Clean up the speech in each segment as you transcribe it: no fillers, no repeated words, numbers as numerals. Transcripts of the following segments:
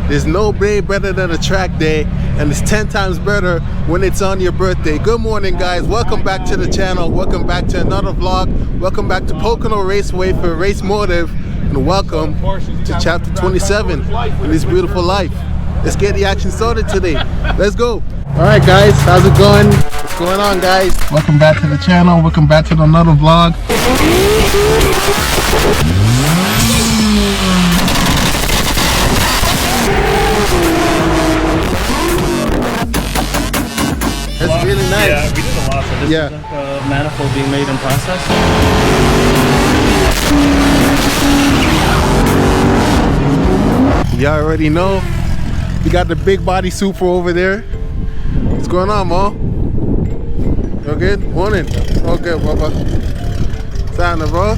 There's no day better than a track day, and it's 10 times better when it's on your birthday. Good morning, guys. Welcome back to the channel. Welcome back to another vlog. Welcome back to Pocono Raceway for Racemotive, and welcome to chapter 27 in this beautiful life. Let's get the action started today. Let's go. All right, guys. How's it going? What's going on, guys? Welcome back to the channel. Welcome back to another vlog. That's really nice. Yeah, we did a lot. So this is a manifold being made in process. You already know. We got the big body super over there. What's going on, Mo? You good? Morning. All good, Papa. What's happening, bro?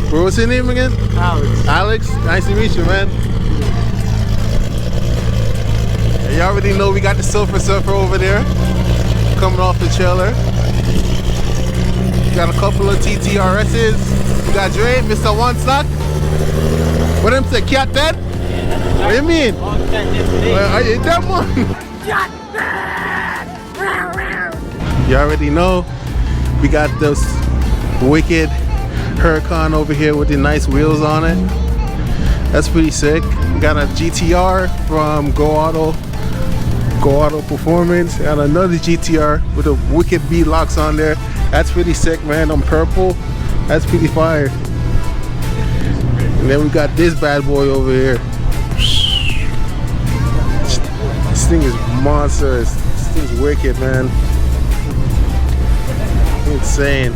Bro, what's your name again? Alex. Alex? Nice to meet you, man. You already know we got the Silver Surfer over there, coming off the trailer. We got a couple of TTRSs. We got Dre, Mr. One Stock. What them say, Cat Dead? What do you mean? Are you that one? You already know we got this wicked Huracan over here with the nice wheels on it. That's pretty sick. We got a GTR from Go Auto Performance, and another GTR with a wicked beat locks on there. That's pretty sick, man. On purple, that's pretty fire. And then we got this bad boy over here. This thing is monstrous. This thing's wicked, man. Insane.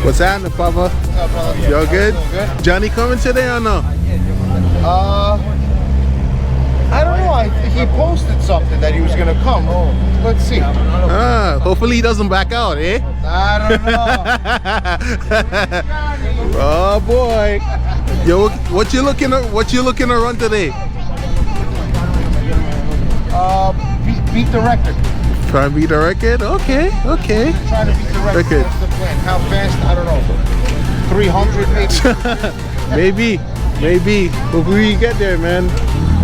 What's happening, Papa? What's up, brother? Y'all good? Good? Johnny coming today or no? I don't know. He posted something that he was gonna come. Oh, let's see. Hopefully he doesn't back out, eh? I don't know. Oh boy. Yo, what you looking to run today? Beat the record. Try and beat the record? Okay. Try to beat the record. What's the plan? How fast? I don't know. 300 maybe. maybe. But we get there, man.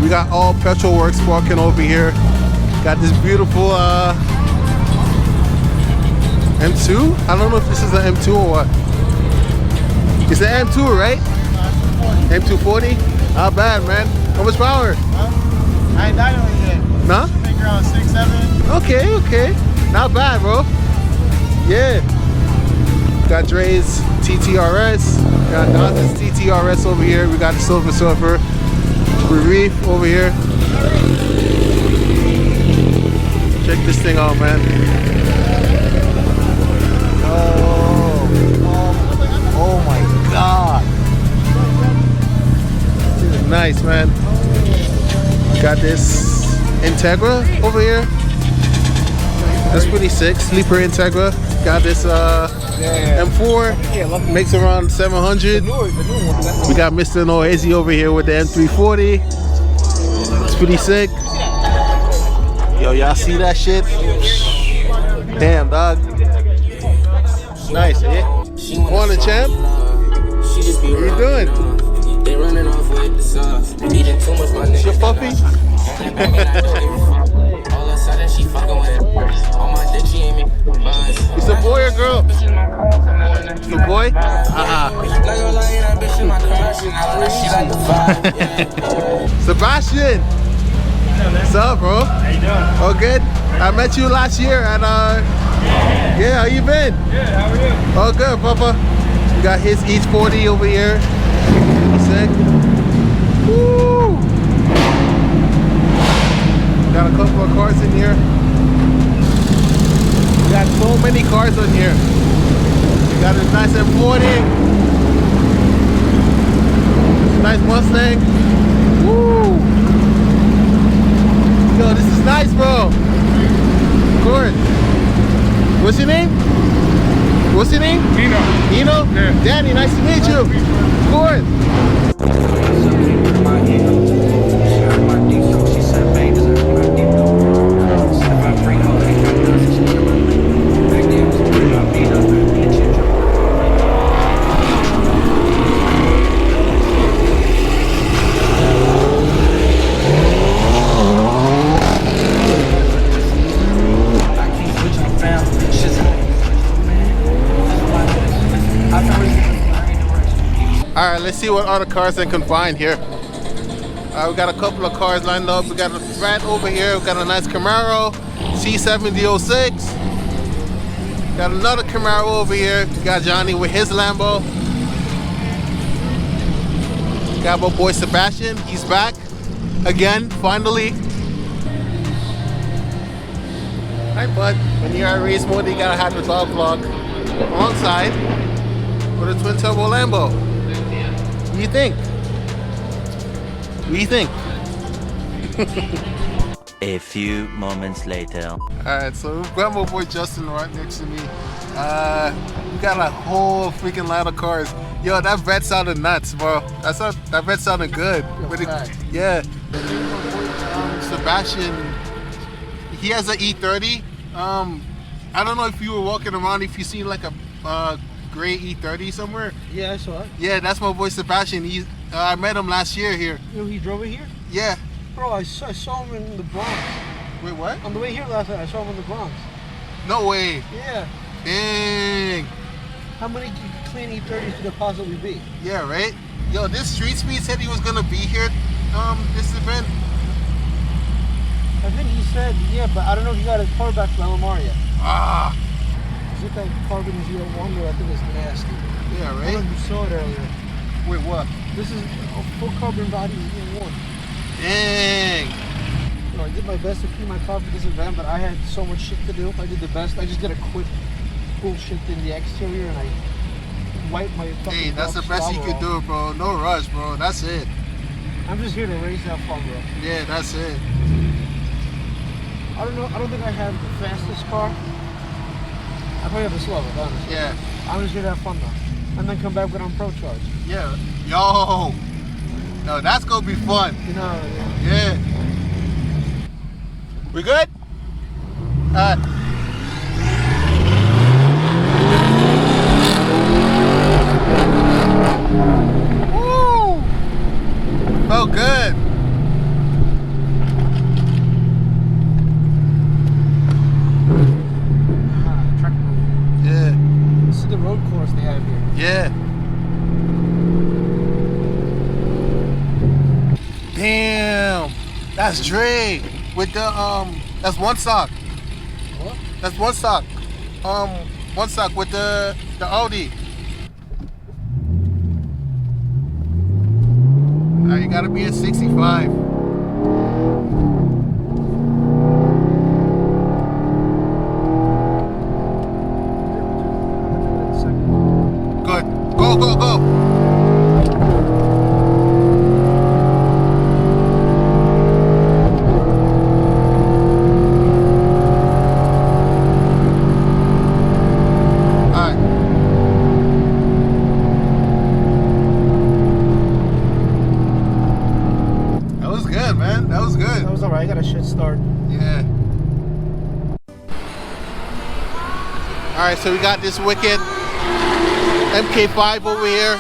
We got all petrol works walking over here. Got this beautiful M2. I don't know if this is an M2 or what. It's an M2, right? M240. Not bad, man. How much power? I ain't died on it yet. Nah? I think around 6, 7. Okay. Not bad, bro. Yeah. Got Dre's TTRS. Got Dawson's TTRS over here. We got the Silver Surfer. Reef over here. Check this thing out, man. Oh my God. This is nice, man. Got this Integra over here. That's pretty sick. Sleeper Integra. Got this M4. Makes around 700. We got Mr. Noisy over here with the M340. It's pretty sick. Yo, y'all see that shit? Damn, dog. Nice, eh? Morning, champ. What you doing? It's your puppy? It's a boy or girl? It's a boy? Sebastian! What's up, bro? How you doing? Oh, good? I met you last year and yeah, how you been? Good, how are you? Oh, good, Papa. We got his H40 over here. Sick. Woo! Got a couple of cars in here. We got so many cars on here. We got a nice M40. Nice Mustang. Woo! Yo, this is nice, bro. Of course. What's your name? What's your name? Nino. Nino? Yeah. Danny, nice to meet you. Of course. right, let's see what other cars I can find here. We got a couple of cars lined up. We got a rat over here. We got a nice Camaro C7006. Got another Camaro over here. We got Johnny with his Lambo. Got my boy Sebastian. He's back again, finally. Hi, bud. When you're at Racemotive, you gotta have the dog vlog alongside with a twin turbo Lambo. What do you think? What do you think? A few moments later. Alright, so we've got my boy Justin right next to me. We got a whole freaking line of cars. Yo, that vet sounded nuts, bro. That vet sounded good. Yeah. Sebastian, he has an E30. I don't know if you were walking around, if you seen like a gray E30 somewhere. Yeah, I saw it. Yeah, that's my boy Sebastian. I met him last year here. You know, he drove it here? Yeah. Bro, I saw him in the Bronx. Wait, what? On the way here last night, I saw him in the Bronx. No way. Yeah. Dang. How many clean E30s could there possibly be? Yeah, right? Yo, this Street Speed said he was gonna be here, this event. I think he said, yeah, but I don't know if he got his car back from LMR yet. Ah. Is it that carbon 01 though? I think it's nasty. Yeah, I don't know right? if you saw it earlier. Wait, what? This is a full carbon body 01. Dang. You know, I did my best to clean my car for this event, but I had so much shit to do. I did the best. I just did a quick bullshit in the exterior and I wiped my fucking Hey, that's the dog's best you slobber could do, bro. No rush, bro. That's it. off. I'm just here to race, have fun, bro. Yeah, that's it. I don't know. I don't think I have the fastest car. I probably have the slowest, honestly. Yeah. I'm just here to have fun though, and then come back when I'm pro charge. Yeah. Yo. No, that's gonna be fun. You know. Yeah. We good? Woo! Felt good. Track mode. Yeah. This is the road course they have here. Yeah. Damn. That's Dre with the that's one sock. What? That's one sock. One sock with the Audi. Now you gotta be at 65. Good. Go, go, go. I got a shit start. Yeah. Alright, so we got this wicked MK5 over here.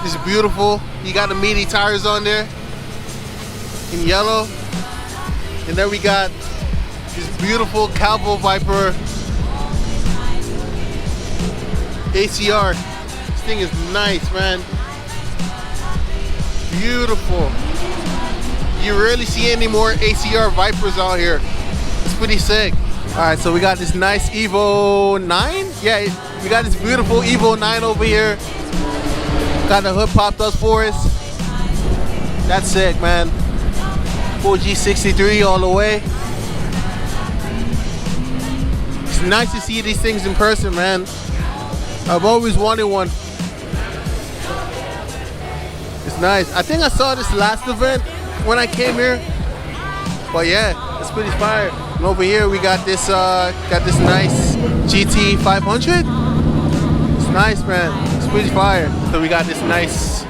It's beautiful. You got the meaty tires on there in yellow. And then we got this beautiful Calvo Viper ACR. This thing is nice, man. Beautiful. You rarely see any more ACR Vipers out here. It's pretty sick. All right, so we got this nice Evo 9. Yeah, we got this beautiful Evo 9 over here. Got the hood popped up for us. That's sick, man. Full G63 all the way. It's nice to see these things in person, man. I've always wanted one. It's nice. I think I saw this last event when I came here, but yeah, it's pretty fire. And over here we got this nice GT 500. It's nice, man. It's pretty fire. So we got this nice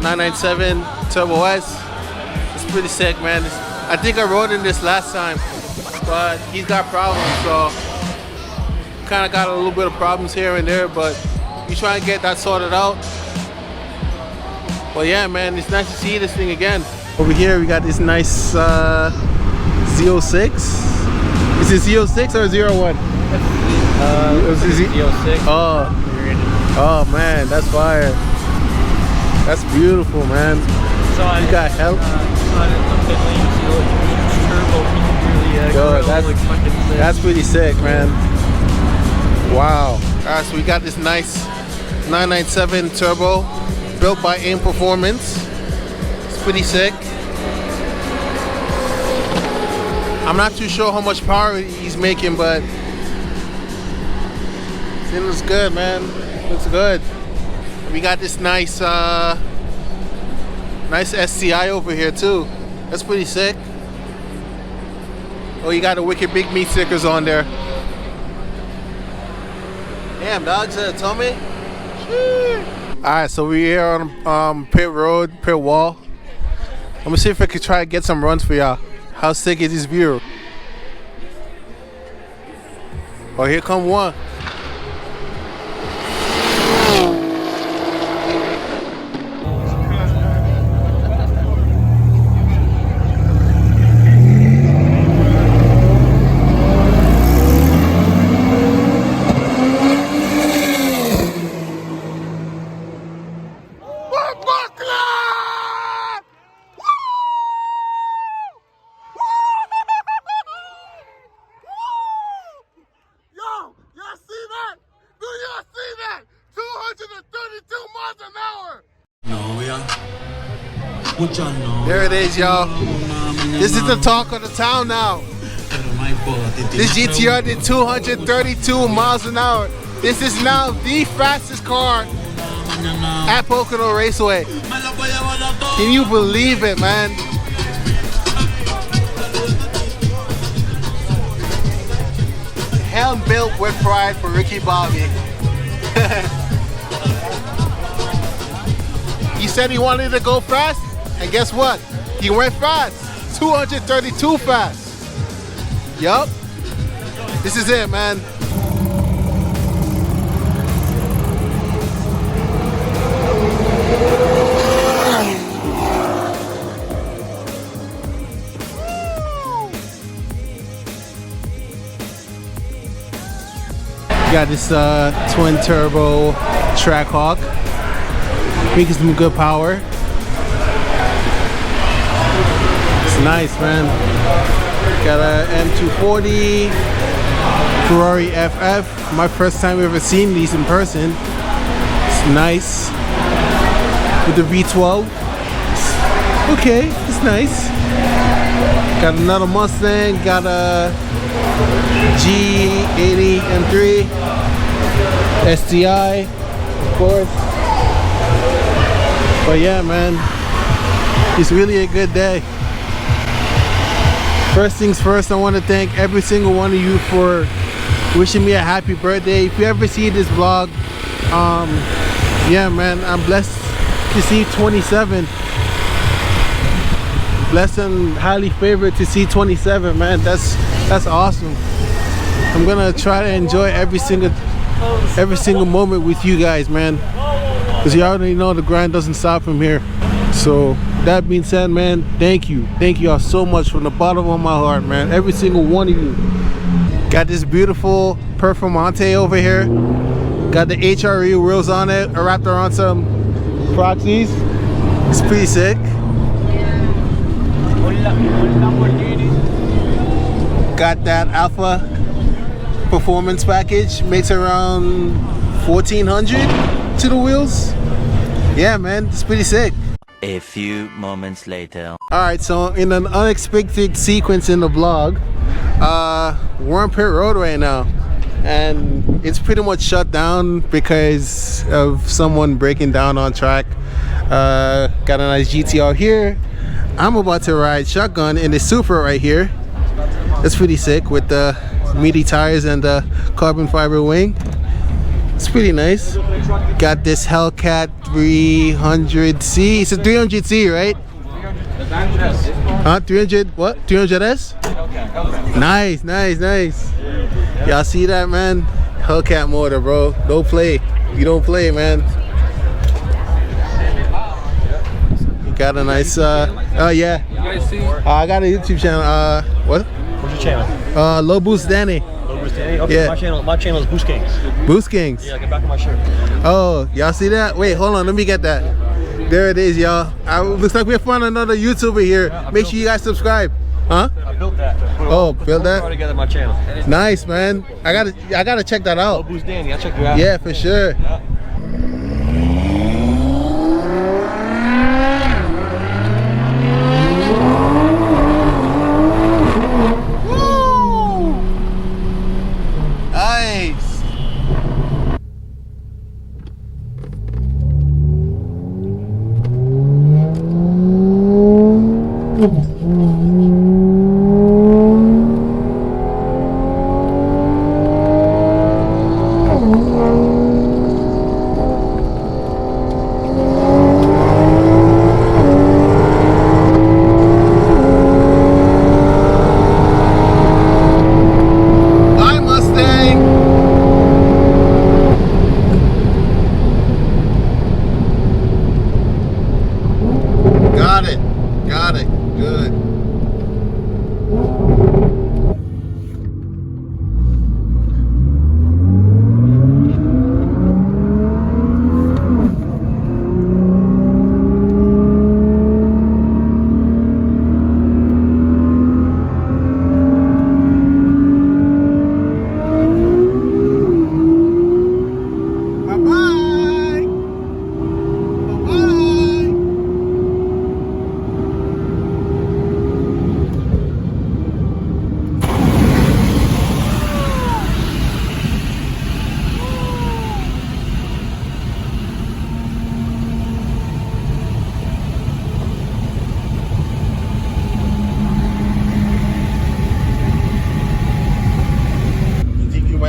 997 Turbo S. It's pretty sick, man. I think I rode in this last time, but he's got problems, so kind of got a little bit of problems here and there, but we try and get that sorted out. Well, yeah, man, it's nice to see this thing again. Over here, we got this nice Z06. Is it Z06 or 01? Z06. Oh man, that's fire. That's beautiful, man. So I You got help? Yo, that's pretty sick, man. Wow. Alright, so we got this nice 997 turbo built by AIM Performance. It's pretty sick. I'm not too sure how much power he's making, but it looks good, man. Looks good. We got this nice nice SCI over here too. That's pretty sick. Oh, you got the Wicked Big Meat stickers on there. Damn, dogs, tell me. Alright, so we're here on pit road, pit wall. Let me see if I can try to get some runs for y'all. How sick is this view? Oh, here come one. There it is, y'all. This is the talk of the town now. This GTR did 232 miles an hour. This is now the fastest car at Pocono Raceway. Can you believe it, man? Helm built with pride for Ricky Bobby. He said he wanted to go fast, and guess what? He went fast. 232 fast. Yup. This is it, man. Got this twin turbo Trackhawk, making some good power. It's nice, man. Got a M240 Ferrari FF. My first time ever seen these in person. It's nice with the V12. Okay, it's nice. Got another Mustang. Got a G80 M3 STI, of course. But yeah, man, it's really a good day. First things first, I want to thank every single one of you for wishing me a happy birthday. If you ever see this vlog, yeah, man, I'm blessed to see 27. Blessed and highly favored to see 27, man. That's awesome. I'm gonna try to enjoy every single moment with you guys, man, because you already know the grind doesn't stop from here. So that being said, man, thank you all so much from the bottom of my heart, man. Every single one of you. Got this beautiful Performante over here. Got the HRE wheels on it. I wrapped around some Proxies. It's pretty sick. Got that Alpha performance package. Makes around 1,400 to the wheels. Yeah, man, it's pretty sick. A few moments later. Alright, so in an unexpected sequence in the vlog, we're on pit road right now, and it's pretty much shut down because of someone breaking down on track. Got a nice GTR here. I'm about to ride shotgun in the Supra right here. It's pretty sick with the meaty tires and the carbon fiber wing. It's pretty nice. Got this Hellcat 300C. It's a 300C, right? 300 what? 300S? Nice. Y'all see that, man? Hellcat motor, bro. Don't play. You don't play, man. You got a nice oh yeah. I got a YouTube channel. What? What's your channel? Low Boost Danny. Okay, Yeah. my channel is Boost Kings. Boost Kings. Yeah, get back on my shirt. Oh, y'all see that? Wait, hold on. Let me get that. There it is, y'all. Looks like we found another YouTuber here. Make sure you guys subscribe. Huh? I built that. Oh, build that? Together on my channel. Nice, man. I gotta check that Oh, out. Boost Danny, I'll check you out. Yeah, for sure. Woo! Nice. Bye, Mustang. Got it. Got it. Good. Bye-bye. Bye-bye.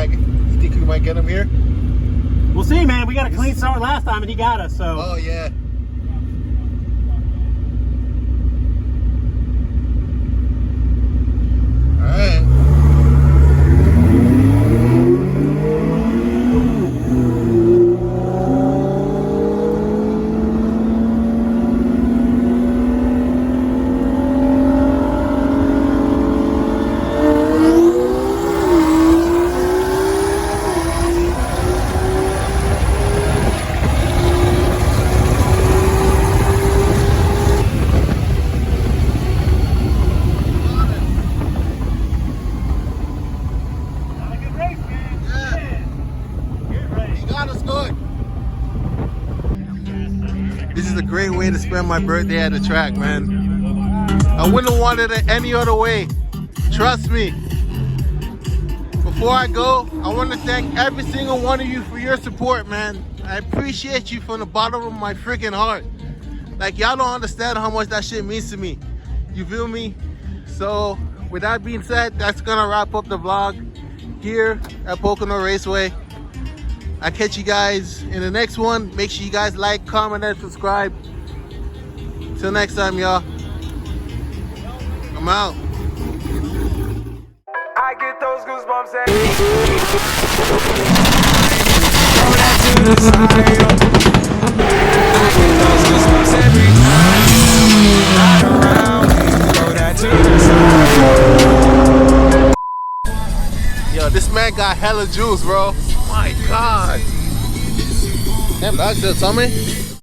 You think you might get him here? We'll see, man. We got a clean start last time, and he got us. So Oh yeah. All right. You got us good. This is a great way to spend my birthday at the track, man. I wouldn't have wanted it any other way. Trust me. Before I go, I want to thank every single one of you for your support, man. I appreciate you from the bottom of my freaking heart. Like, y'all don't understand how much that shit means to me. You feel me? So, with that being said, that's gonna wrap up the vlog here at Pocono Raceway. I'll catch you guys in the next one. Make sure you guys like, comment, and subscribe. Till next time, y'all. I'm out. I get those goosebumps every Yo, this man got hella juice, bro. My God. Damn, dog still tell me.